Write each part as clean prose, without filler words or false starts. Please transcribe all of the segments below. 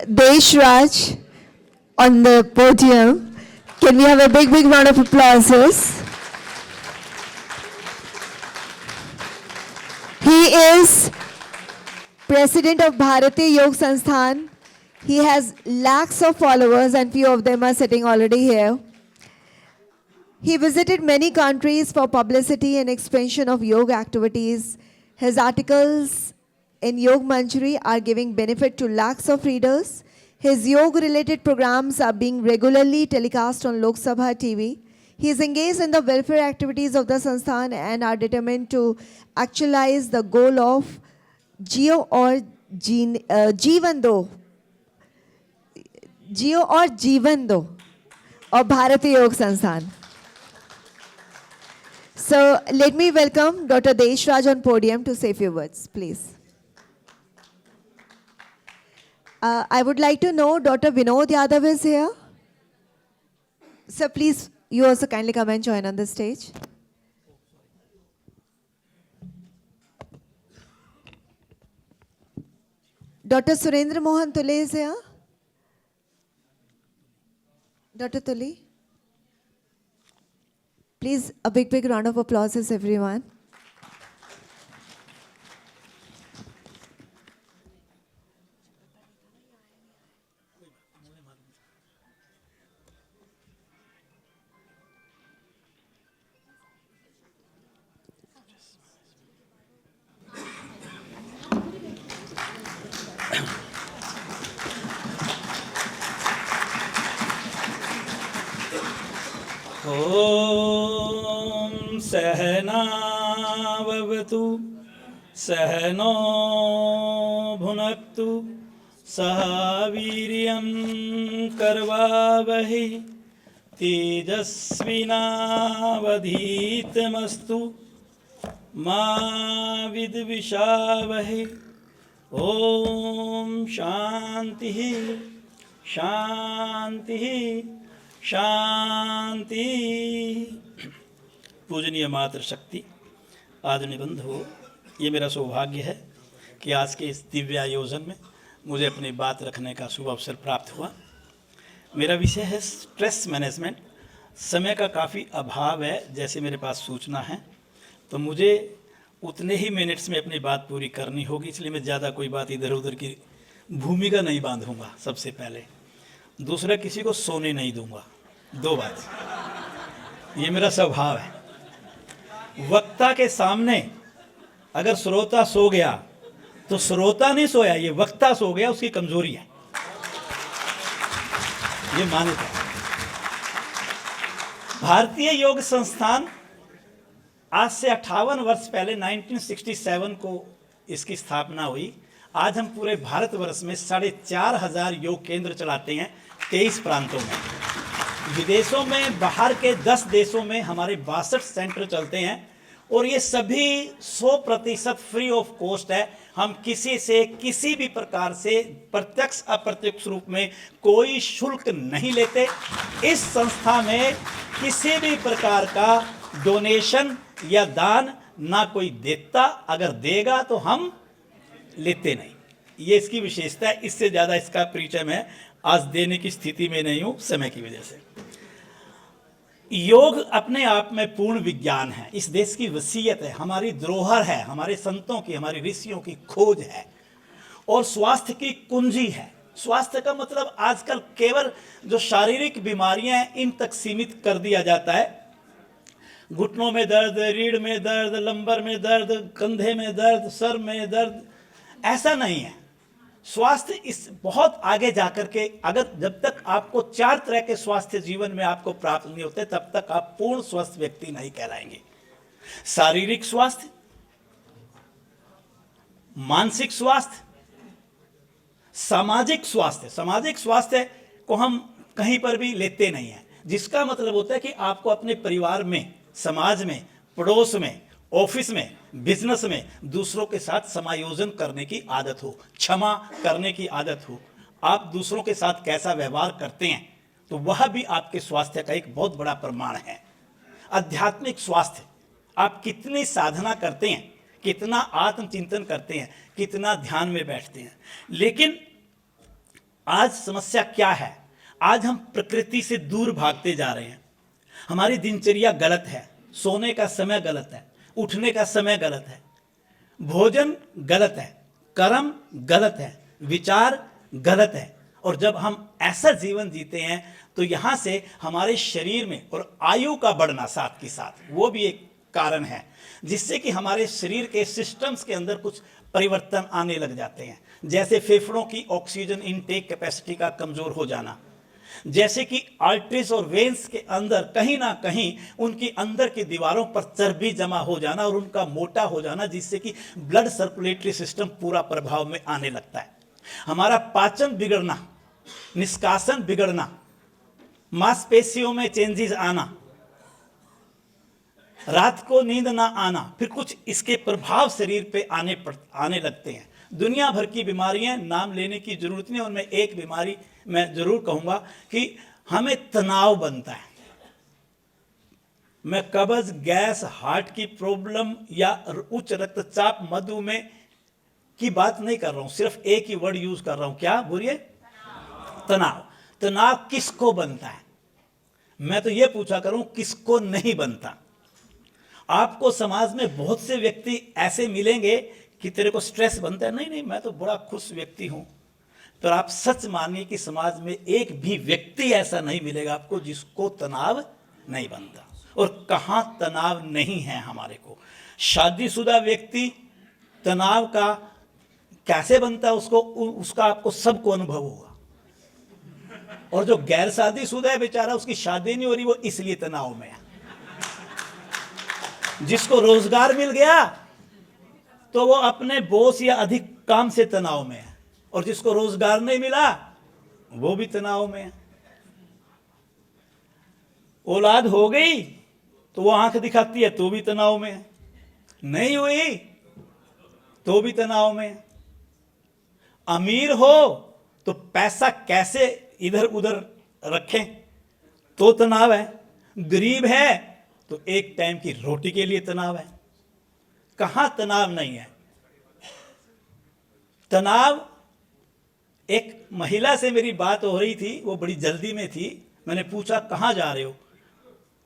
Desh Raj on the podium. Can we have a big round of applause? He is President of Bharatiya Yoga Sansthan. He has lakhs of followers and few of them are sitting already here. He visited many countries for publicity and expansion of yoga activities. His articles in Yoga Manjari are giving benefit to lakhs of readers. His yoga-related programs are being regularly telecast on Lok Sabha TV. He is engaged in the welfare activities of the Sansthan and are determined to actualize the goal of Jio or Jeevan Do of Bharatiya Yoga Sansthan. So let me welcome Dr. Desh Raj on podium to say a few words, please. I would like to know Dr. Vinod Yadav is here. Sir, please, you also kindly come and join on the stage. Dr. Surendra Mohan Tule is here. Dr. Tule. Please, a big round of applause, everyone. ॐ सहना भवतु सहनो भुनक्तु सह वीर्यं करवावहै तेजस्विनावधीतमस्तु मा विद्विषावहै ॐ शान्तिः शान्तिः शांति। पूजनीय मातृशक्ति आदरणीय बंधुओं, ये मेरा सौभाग्य है कि आज के इस दिव्य आयोजन में मुझे अपनी बात रखने का शुभ अवसर प्राप्त हुआ। मेरा विषय है स्ट्रेस मैनेजमेंट। समय का काफ़ी अभाव है, जैसे मेरे पास सूचना है तो मुझे उतने ही मिनट्स में अपनी बात पूरी करनी होगी, इसलिए मैं ज़्यादा कोई बात इधर उधर की भूमिका नहीं बांधूंगा। सबसे पहले दूसरा, किसी को सोने नहीं दूंगा। दो बात, ये मेरा स्वभाव है। वक्ता के सामने अगर श्रोता सो गया तो श्रोता नहीं सोया, ये वक्ता सो गया, उसकी कमजोरी है, ये मान्यता है। भारतीय योग संस्थान आज से 58 वर्ष पहले 1967 को इसकी स्थापना हुई। आज हम पूरे भारतवर्ष में 4,500 योग केंद्र चलाते हैं 23 प्रांतों में। विदेशों में, बाहर के 10 देशों में हमारे 62 सेंटर चलते हैं और ये सभी 100% फ्री ऑफ कॉस्ट है। हम किसी से किसी भी प्रकार से प्रत्यक्ष अप्रत्यक्ष रूप में कोई शुल्क नहीं लेते। इस संस्था में किसी भी प्रकार का डोनेशन या दान ना कोई देता, अगर देगा तो हम लेते नहीं। ये इसकी विशेषता है। इससे ज़्यादा इसका परिचय मैं आज देने की स्थिति में नहीं हूँ, समय की वजह से। योग अपने आप में पूर्ण विज्ञान है, इस देश की वसीयत है, हमारी धरोहर है, हमारे संतों की, हमारे ऋषियों की खोज है और स्वास्थ्य की कुंजी है। स्वास्थ्य का मतलब आजकल केवल जो शारीरिक बीमारियां हैं इन तक सीमित कर दिया जाता है। घुटनों में दर्द, रीढ़ में दर्द, लंबर में दर्द, कंधे में दर्द, सर में दर्द, ऐसा नहीं है। स्वास्थ्य इस बहुत आगे जाकर के, अगर जब तक आपको 4 तरह के स्वास्थ्य जीवन में आपको प्राप्त नहीं होते तब तक आप पूर्ण स्वस्थ व्यक्ति नहीं कहलाएंगे। शारीरिक स्वास्थ्य, मानसिक स्वास्थ्य, सामाजिक स्वास्थ्य। सामाजिक स्वास्थ्य को हम कहीं पर भी लेते नहीं हैं, जिसका मतलब होता है कि आपको अपने परिवार में, समाज में, पड़ोस में, ऑफिस में, बिजनेस में दूसरों के साथ समायोजन करने की आदत हो, क्षमा करने की आदत हो। आप दूसरों के साथ कैसा व्यवहार करते हैं तो वह भी आपके स्वास्थ्य का एक बहुत बड़ा प्रमाण है। आध्यात्मिक स्वास्थ्य, आप कितनी साधना करते हैं, कितना आत्मचिंतन करते हैं, कितना ध्यान में बैठते हैं। लेकिन आज समस्या क्या है? आज हम प्रकृति से दूर भागते जा रहे हैं। हमारी दिनचर्या गलत है, सोने का समय गलत है, उठने का समय गलत है, भोजन गलत है, कर्म गलत है, विचार गलत है। और जब हम ऐसा जीवन जीते हैं तो यहाँ से हमारे शरीर में और आयु का बढ़ना साथ के साथ वो भी एक कारण है, जिससे कि हमारे शरीर के सिस्टम्स के अंदर कुछ परिवर्तन आने लग जाते हैं। जैसे फेफड़ों की ऑक्सीजन इनटेक कैपेसिटी का कमज़ोर हो जाना, जैसे कि आर्टरीज और वेन्स के अंदर कहीं ना कहीं उनकी अंदर की दीवारों पर चर्बी जमा हो जाना और उनका मोटा हो जाना, जिससे कि ब्लड सर्कुलेटरी सिस्टम पूरा प्रभाव में आने लगता है। हमारा पाचन बिगड़ना, निष्कासन बिगड़ना, मांसपेशियों में चेंजेस आना, रात को नींद ना आना, फिर कुछ इसके प्रभाव शरीर पे आने लगते हैं। दुनिया भर की बीमारियां, नाम लेने की जरूरत नहीं, उनमें एक बीमारी मैं जरूर कहूंगा कि हमें तनाव बनता है। मैं कब्ज, गैस, हार्ट की प्रॉब्लम या उच्च रक्तचाप, मधुमेह की बात नहीं कर रहा हूं, सिर्फ एक ही वर्ड यूज कर रहा हूं। क्या बोलिए? तनाव। तनाव किसको बनता है? मैं तो ये पूछा करूं किसको नहीं बनता। आपको समाज में बहुत से व्यक्ति ऐसे मिलेंगे कि तेरे को स्ट्रेस बनता है, नहीं नहीं मैं तो बड़ा खुश व्यक्ति हूं। तो आप सच मानिए कि समाज में एक भी व्यक्ति ऐसा नहीं मिलेगा आपको जिसको तनाव नहीं बनता। और कहां तनाव नहीं है हमारे को। शादीशुदा व्यक्ति तनाव का कैसे बनता है उसका आपको सबको अनुभव होगा। और जो गैर शादीशुदा है बेचारा, उसकी शादी नहीं हो रही, वो इसलिए तनाव में है। जिसको रोजगार मिल गया तो वो अपने बॉस या अधिक काम से तनाव में है, और जिसको रोजगार नहीं मिला वो भी तनाव में है। औलाद हो गई तो वो आंख दिखाती है तो भी तनाव में है, नहीं हुई तो भी तनाव में है। अमीर हो तो पैसा कैसे इधर उधर रखें तो तनाव है, गरीब है तो एक टाइम की रोटी के लिए तनाव है। कहां तनाव नहीं है? तनाव, एक महिला से मेरी बात हो रही थी, वो बड़ी जल्दी में थी। मैंने पूछा कहां जा रहे हो?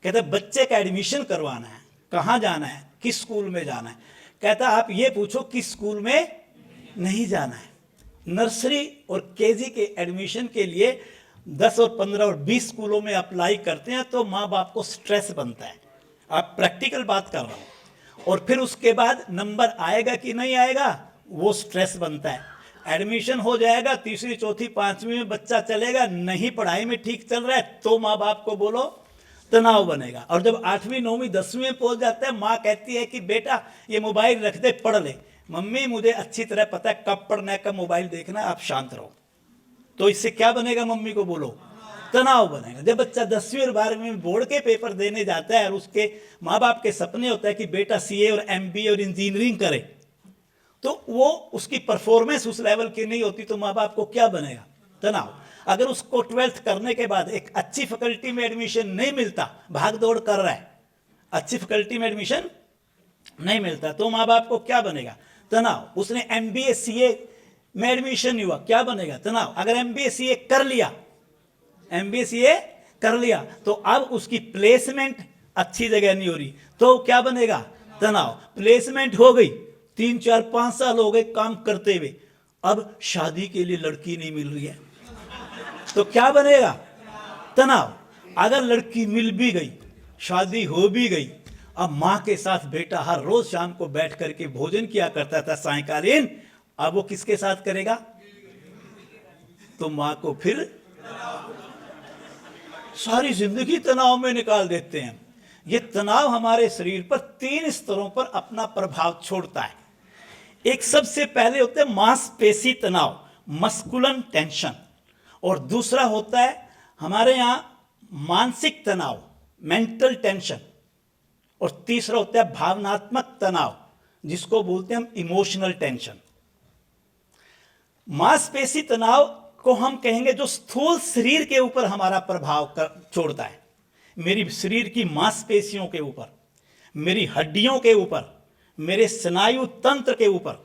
कहता बच्चे का एडमिशन करवाना है। कहां जाना है? किस स्कूल में जाना है? कहता आप ये पूछो किस स्कूल में नहीं जाना है। नर्सरी और केजी के एडमिशन के लिए 10 और 15 और 20 स्कूलों में अप्लाई करते हैं तो माँ बाप को स्ट्रेस बनता है। आप प्रैक्टिकल बात कर रहा हूँ। और फिर उसके बाद नंबर आएगा कि नहीं आएगा वो स्ट्रेस बनता है। एडमिशन हो जाएगा, तीसरी चौथी पांचवी में बच्चा चलेगा, नहीं पढ़ाई में ठीक चल रहा है तो माँ बाप को बोलो तनाव बनेगा। और जब 8वीं 9वीं 10वीं में पहुंच जाता है, माँ कहती है कि बेटा ये मोबाइल रख दे, पढ़ ले। मम्मी मुझे अच्छी तरह पता है कब पढ़ना है कब मोबाइल देखना है, आप शांत रहो। तो इससे क्या बनेगा? मम्मी को बोलो तनाव बनेगा। जब बच्चा 10वीं और 12वीं में बोर्ड के पेपर देने जाता है और उसके माँ बाप के सपने होता है कि बेटा सीए और एमबीए और इंजीनियरिंग करे, तो वो उसकी परफॉर्मेंस उस लेवल की नहीं होती तो माँ बाप को क्या बनेगा? तनाव। अगर उसको 12th करने के बाद एक अच्छी फैकल्टी में एडमिशन नहीं मिलता, भाग दौड़ कर रहा है, अच्छी फैकल्टी में एडमिशन नहीं मिलता तो माँ बाप को क्या बनेगा? तनाव। उसने एमबीए सीए में एडमिशन नहीं हुआ, क्या बनेगा? तनाव। अगर एमबीए सीए कर लिया, एमबीए सीए कर लिया तो अब उसकी प्लेसमेंट अच्छी जगह नहीं हो रही तो क्या बनेगा? तनाव। प्लेसमेंट हो गई, 3 4 5 साल हो गए काम करते हुए, अब शादी के लिए लड़की नहीं मिल रही है तो क्या बनेगा? तनाव। अगर लड़की मिल भी गई, शादी हो भी गई, अब मां के साथ बेटा हर रोज शाम को बैठ करके भोजन किया करता था सायंकालीन, अब वो किसके साथ करेगा? तो मां को फिर सारी जिंदगी तनाव में निकाल देते हैं। ये तनाव हमारे शरीर पर 3 स्तरों पर अपना प्रभाव छोड़ता है। एक सबसे पहले होता है मांसपेशी तनाव, मस्कुलर टेंशन, और दूसरा होता है हमारे यहां मानसिक तनाव, मेंटल टेंशन, और तीसरा होता है भावनात्मक तनाव जिसको बोलते हैं हम इमोशनल टेंशन। मांसपेशी तनाव को हम कहेंगे जो स्थूल शरीर के ऊपर हमारा प्रभाव छोड़ता है, मेरी शरीर की मांसपेशियों के ऊपर, मेरी हड्डियों के ऊपर, मेरे स्नायु तंत्र के ऊपर,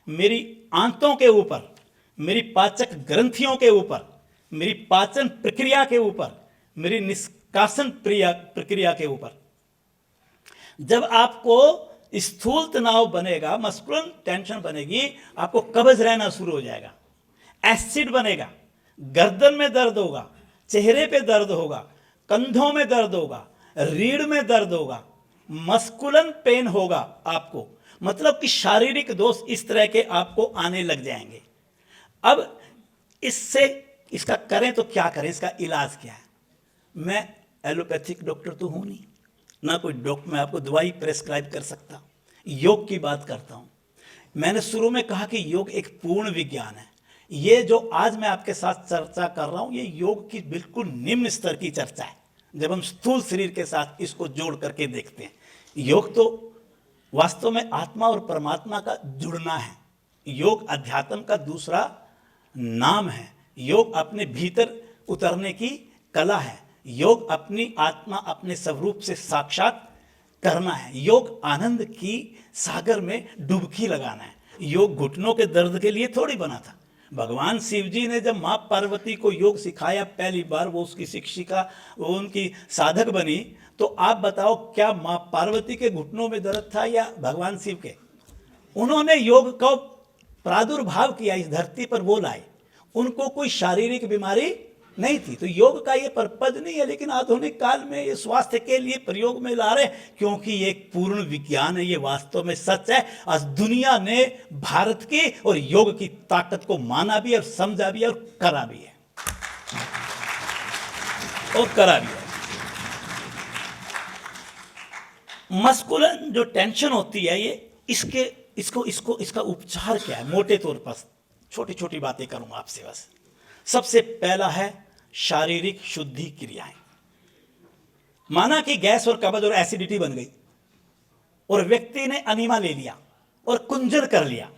मेरी आंतों के ऊपर, मेरी पाचक ग्रंथियों के ऊपर, मेरी पाचन प्रक्रिया के ऊपर, मेरी निष्कासन प्रक्रिया के ऊपर। जब आपको स्थूल तनाव बनेगा, मस्कुलर टेंशन बनेगी, आपको कब्ज रहना शुरू हो जाएगा, एसिड बनेगा, गर्दन में दर्द होगा, चेहरे पे दर्द होगा, कंधों में दर्द होगा, रीढ़ में दर्द होगा, मस्कुलर पेन होगा आपको, मतलब कि शारीरिक दोष इस तरह के आपको आने लग जाएंगे। अब इससे इसका करें तो क्या करें, इसका इलाज क्या है? मैं एलोपैथिक डॉक्टर तो हूं नहीं, ना कोई डॉक्टर मैं आपको दवाई प्रेस्क्राइब कर सकता। योग की बात करता हूं। मैंने शुरू में कहा कि योग एक पूर्ण विज्ञान है। ये जो आज मैं आपके साथ चर्चा कर रहा हूं, ये योग की बिल्कुल निम्न स्तर की चर्चा है, जब हम स्थूल शरीर के साथ इसको जोड़ करके देखते हैं। योग तो वास्तव में आत्मा और परमात्मा का जुड़ना है। योग अध्यात्म का दूसरा नाम है। योग अपने भीतर उतरने की कला है। योग अपनी आत्मा अपने स्वरूप से साक्षात करना है। योग आनंद की सागर में डुबकी लगाना है। योग घुटनों के दर्द के लिए थोड़ी बना था। भगवान शिव जी ने जब माँ पार्वती को योग सिखाया पहली बार, वो उसकी शिक्षिका, वो उनकी साधक बनी, तो आप बताओ क्या माँ पार्वती के घुटनों में दर्द था या भगवान शिव के? उन्होंने योग का प्रादुर्भाव किया इस धरती पर, वो लाए। उनको कोई शारीरिक बीमारी नहीं थी। तो योग का ये पर्पज नहीं है, लेकिन आधुनिक काल में ये स्वास्थ्य के लिए प्रयोग में ला रहे, क्योंकि ये एक पूर्ण विज्ञान है, ये वास्तव में सच है। आज दुनिया ने भारत की और योग की ताकत को माना भी और समझा भी और करा भी है, और करा भी है। मस्कुलर जो टेंशन होती है, ये इसका उपचार क्या है? मोटे तौर पर छोटी छोटी बातें करूंगा आपसे बस। सबसे पहला है शारीरिक शुद्धि क्रियाएं। माना कि गैस और कब्ज और एसिडिटी बन गई और व्यक्ति ने अनीमा ले लिया और कुंजन कर लिया,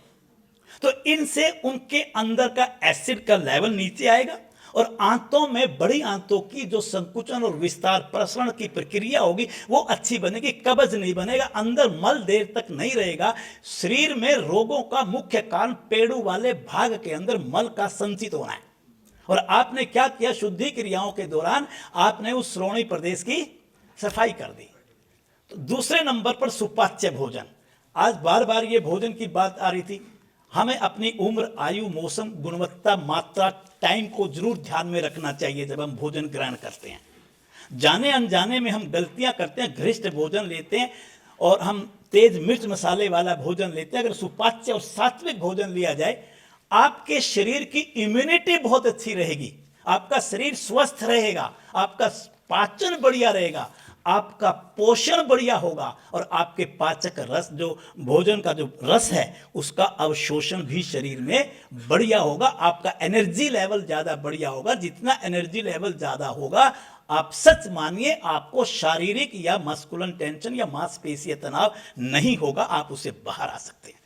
तो इनसे उनके अंदर का एसिड का लेवल नीचे आएगा और आंतों में, बड़ी आंतों की जो संकुचन और विस्तार प्रसरण की प्रक्रिया होगी वो अच्छी बनेगी। कब्ज नहीं बनेगा, अंदर मल देर तक नहीं रहेगा। शरीर में रोगों का मुख्य कारण पेड़ू वाले भाग के अंदर मल का संचित होना है। और आपने क्या किया? शुद्धि क्रियाओं के दौरान आपने उस श्रोणी प्रदेश की सफाई कर दी। तो दूसरे नंबर पर सुपाच्य भोजन। आज बार बार ये भोजन की बात आ रही थी। हमें अपनी उम्र, आयु, मौसम, गुणवत्ता, मात्रा, टाइम को जरूर ध्यान में रखना चाहिए जब हम भोजन ग्रहण करते हैं। जाने अनजाने में हम गलतियां करते हैं, घृष्ट भोजन लेते हैं और हम तेज मिर्च मसाले वाला भोजन लेते हैं। अगर सुपाच्य और सात्विक भोजन लिया जाए, आपके शरीर की इम्यूनिटी बहुत अच्छी रहेगी, आपका शरीर स्वस्थ रहेगा, आपका पाचन बढ़िया रहेगा, आपका पोषण बढ़िया होगा और आपके पाचक रस, जो भोजन का जो रस है, उसका अवशोषण भी शरीर में बढ़िया होगा। आपका एनर्जी लेवल ज्यादा बढ़िया होगा। जितना एनर्जी लेवल ज्यादा होगा, आप सच मानिए आपको शारीरिक या मस्कुलर टेंशन या मांसपेशीय तनाव नहीं होगा, आप उससे बाहर आ सकते हैं।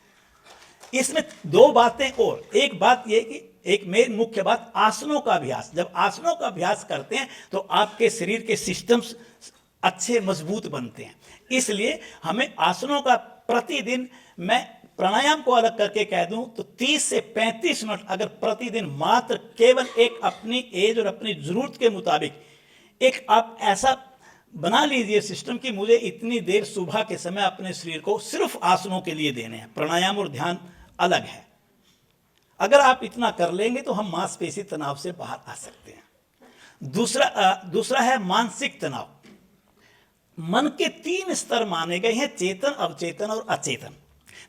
इसमें दो बातें और, एक बात यह कि एक मेन मुख्य बात, आसनों का अभ्यास। जब आसनों का अभ्यास करते हैं तो आपके शरीर के सिस्टम्स अच्छे मजबूत बनते हैं। इसलिए हमें आसनों का प्रतिदिन, मैं प्राणायाम को अलग करके कह दूं तो 30 से 35 मिनट अगर प्रतिदिन मात्र केवल एक अपनी एज और अपनी जरूरत के मुताबिक एक आप ऐसा बना लीजिए सिस्टम कि मुझे इतनी देर सुबह के समय अपने शरीर को सिर्फ आसनों के लिए देने हैं। प्राणायाम और ध्यान अलग है। अगर आप इतना कर लेंगे तो हम मांसपेशी तनाव से बाहर आ सकते हैं। दूसरा है मानसिक तनाव। मन के 3 स्तर माने गए हैं, चेतन, अवचेतन और अचेतन।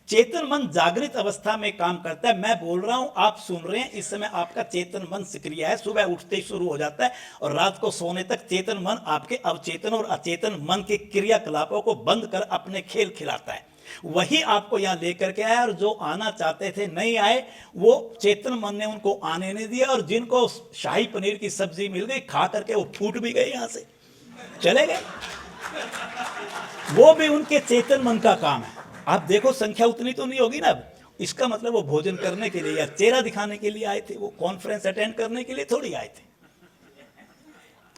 चेतन मन जागृत अवस्था में काम करता है। मैं बोल रहा हूं, आप सुन रहे हैं, इस समय आपका चेतन मन सक्रिय है, सुबह उठते ही शुरू हो जाता है और रात को सोने तक चेतन मन आपके अवचेतन और अचेतन मन के क्रियाकलापों को बंद कर अपने खेल खिलाता है। वही आपको यहां लेकर के आया और जो आना चाहते थे नहीं आए, वो चेतन मन ने उनको आने नहीं दिया। और जिनको शाही पनीर की सब्जी मिल गई, खा करके वो फूट भी गए, यहां से चले गए, वो भी उनके चेतन मन का काम है। आप देखो संख्या उतनी तो नहीं होगी ना। अब इसका मतलब वो भोजन करने के लिए या चेहरा दिखाने के लिए आए थे, वो कॉन्फ्रेंस अटेंड करने के लिए थोड़ी आए थे।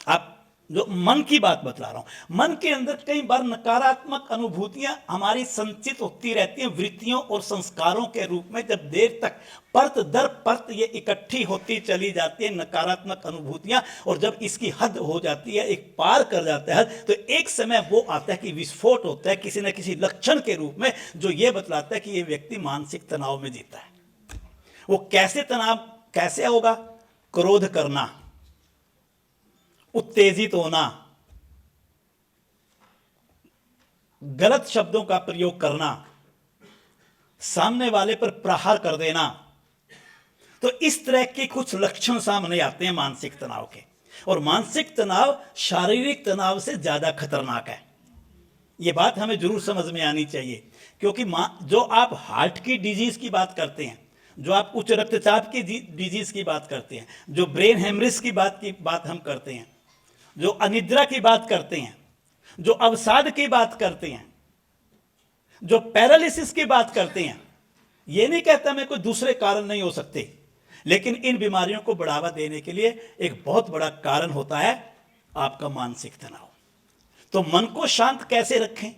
आप जो मन की बात बतला रहा हूं, मन के अंदर कई बार नकारात्मक अनुभूतियां हमारी संचित होती रहती हैं वृत्तियों और संस्कारों के रूप में। जब देर तक परत दर परत ये इकट्ठी होती चली जाती है नकारात्मक अनुभूतियां, और जब इसकी हद हो जाती है, एक पार कर जाता है, तो एक समय वो आता है कि विस्फोट होता है किसी न किसी लक्षण के रूप में, जो ये बतलाता है कि ये व्यक्ति मानसिक तनाव में जीता है। वो कैसे तनाव कैसे होगा? क्रोध करना, उत्तेजित होना, गलत शब्दों का प्रयोग करना, सामने वाले पर प्रहार कर देना। तो इस तरह के कुछ लक्षण सामने आते हैं मानसिक तनाव के। और मानसिक तनाव शारीरिक तनाव से ज्यादा खतरनाक है। यह बात हमें जरूर समझ में आनी चाहिए, क्योंकि जो आप हार्ट की डिजीज की बात करते हैं, जो आप उच्च रक्तचाप की डिजीज की बात करते हैं, जो ब्रेन हेमरेज की बात हम करते हैं, जो अनिद्रा की बात करते हैं, जो अवसाद की बात करते हैं, जो पैरालिसिस की बात करते हैं, ये नहीं कहता मैं कोई दूसरे कारण नहीं हो सकते, लेकिन इन बीमारियों को बढ़ावा देने के लिए एक बहुत बड़ा कारण होता है आपका मानसिक तनाव। तो मन को शांत कैसे रखें?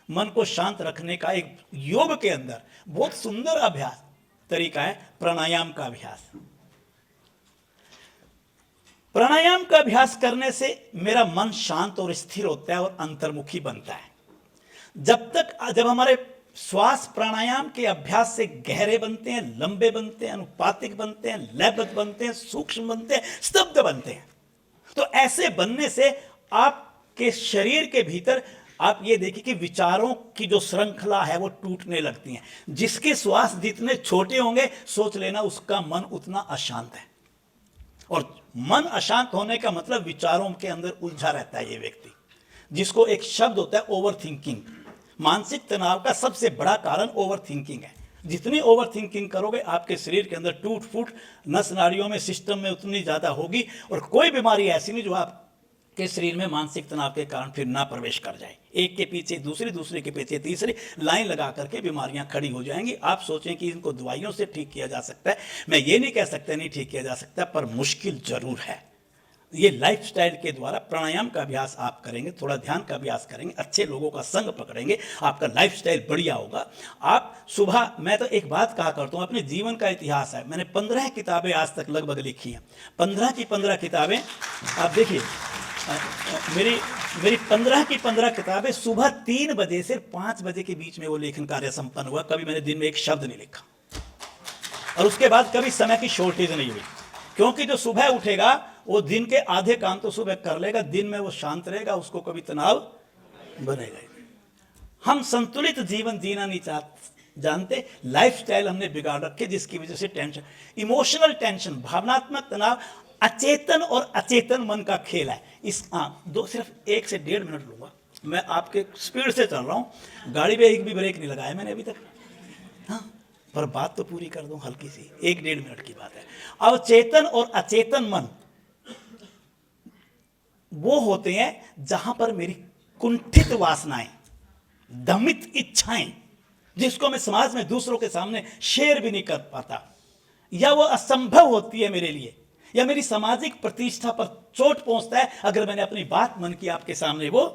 मन को शांत रखने का एक योग के अंदर बहुत सुंदर अभ्यास तरीका है प्राणायाम का अभ्यास। प्राणायाम का अभ्यास करने से मेरा मन शांत और स्थिर होता है और अंतर्मुखी बनता है। जब हमारे श्वास प्राणायाम के अभ्यास से गहरे बनते हैं, लंबे बनते हैं, अनुपातिक बनते हैं, लयबद्ध बनते हैं, सूक्ष्म बनते हैं, स्तब्ध बनते हैं, तो ऐसे बनने से आपके शरीर के भीतर आप ये देखिए कि विचारों की जो श्रृंखला है वो टूटने लगती है। जिसके श्वास जितने छोटे होंगे, सोच लेना उसका मन उतना अशांत है। और मन अशांत होने का मतलब विचारों के अंदर उलझा रहता है ये व्यक्ति, जिसको एक शब्द होता है ओवर थिंकिंग। मानसिक तनाव का सबसे बड़ा कारण ओवर थिंकिंग है। जितनी ओवर थिंकिंग करोगे, आपके शरीर के अंदर टूट फूट नस नाड़ियों में, सिस्टम में उतनी ज्यादा होगी, और कोई बीमारी ऐसी नहीं जो आपके शरीर में मानसिक तनाव के कारण फिर ना प्रवेश कर जाए। एक के पीछे दूसरी, दूसरे के पीछे तीसरी लाइन लगा करके बीमारियां खड़ी हो जाएंगी। आप सोचें कि इनको दवाइयों से ठीक किया जा सकता है, मैं ये नहीं कह सकता नहीं ठीक किया जा सकता, पर मुश्किल जरूर है। ये लाइफस्टाइल के द्वारा प्राणायाम का अभ्यास आप करेंगे, थोड़ा ध्यान का अभ्यास करेंगे, अच्छे लोगों का संग पकड़ेंगे, आपका लाइफस्टाइल बढ़िया होगा। आप सुबह, मैं तो एक बात कहा करता हूँ, अपने जीवन का इतिहास है, मैंने 15 किताबें आज तक लगभग लिखी हैं। 15 की 15 किताबें आप देखिए, मेरी 15 की 15 किताबें सुबह 3 बजे से 5 बजे के बीच में वो लेखन कार्य संपन्न हुआ। कभी मैंने दिन में एक शब्द नहीं लिखा, और उसके बाद कभी समय की शॉर्टेज नहीं हुई, क्योंकि जो सुबह उठेगा वो दिन के आधे काम तो सुबह कर लेगा, दिन में वो शांत रहेगा, उसको कभी तनाव बनेगा। हम संतुलित जीवन जीना नहीं जानते, लाइफस्टाइल हमने बिगाड़ रखे, जिसकी वजह से टेंशन, इमोशनल टेंशन, भावनात्मक तनाव अचेतन और अचेतन मन का खेल है। सिर्फ 1 से 1.5 मिनट लूंगा, मैं आपके स्पीड से चल रहा हूं, गाड़ी पे एक भी ब्रेक नहीं लगाया मैंने अभी तक, हाँ, पर बात तो पूरी कर दूं हल्की सी, 1-1.5 मिनट की बात है। अवचेतन और अचेतन मन वो होते हैं जहां पर मेरी कुंठित वासनाएं, दमित इच्छाएं, जिसको मैं समाज में दूसरों के सामने शेयर भी नहीं कर पाता, या वो असंभव होती है मेरे लिए, या मेरी सामाजिक प्रतिष्ठा पर चोट पहुंचता है अगर मैंने अपनी बात मन की आपके सामने वो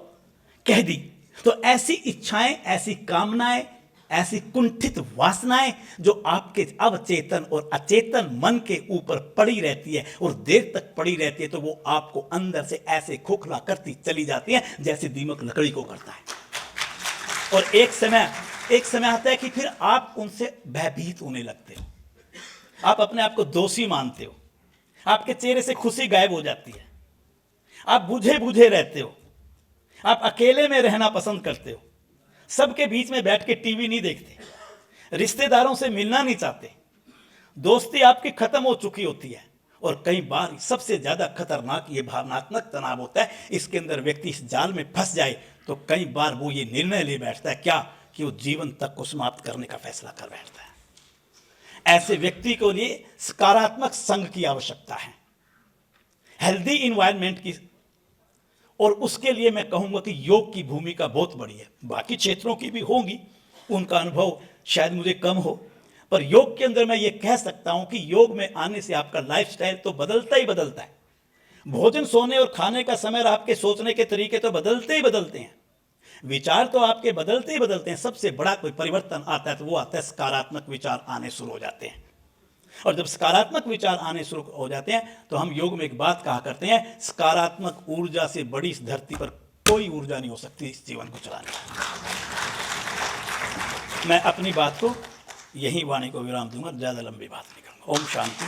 कह दी। तो ऐसी इच्छाएं, ऐसी कामनाएं, ऐसी कुंठित वासनाएं जो आपके अवचेतन और अचेतन मन के ऊपर पड़ी रहती है और देर तक पड़ी रहती है, तो वो आपको अंदर से ऐसे खोखला करती चली जाती है जैसे दीमक लकड़ी को करता है। और एक समय आता है कि फिर आप उनसे भयभीत होने लगते हो, आप अपने आप को दोषी मानते हो, आपके चेहरे से खुशी गायब हो जाती है, आप बुझे बुझे रहते हो, आप अकेले में रहना पसंद करते हो, सबके बीच में बैठ के टीवी नहीं देखते, रिश्तेदारों से मिलना नहीं चाहते, दोस्ती आपकी खत्म हो चुकी होती है। और कई बार सबसे ज्यादा खतरनाक ये भावनात्मक तनाव होता है, इसके अंदर व्यक्ति इस जाल में फंस जाए तो कई बार वो ये निर्णय ले बैठता है क्या, कि वो जीवन तक को समाप्त करने का फैसला कर बैठता है। ऐसे व्यक्ति को लिए सकारात्मक संघ की आवश्यकता है, हेल्दी इन्वायरमेंट की, और उसके लिए मैं कहूंगा कि योग की भूमिका बहुत बड़ी है। बाकी क्षेत्रों की भी होंगी, उनका अनुभव शायद मुझे कम हो, पर योग के अंदर मैं ये कह सकता हूं कि योग में आने से आपका लाइफस्टाइल तो बदलता ही बदलता है। भोजन, सोने और खाने का समय और आपके सोचने के तरीके तो बदलते ही बदलते हैं, विचार तो आपके बदलते ही बदलते हैं। सबसे बड़ा कोई परिवर्तन आता है तो वो आता है सकारात्मक विचार आने शुरू हो जाते हैं। और जब सकारात्मक विचार आने शुरू हो जाते हैं तो हम योग में एक बात कहा करते हैं, सकारात्मक ऊर्जा से बड़ी इस धरती पर कोई ऊर्जा नहीं हो सकती इस जीवन को चलाने। मैं अपनी बात को यही वाणी को विराम दूंगा, ज्यादा लंबी बात नहीं करूंगा। ओम शांति।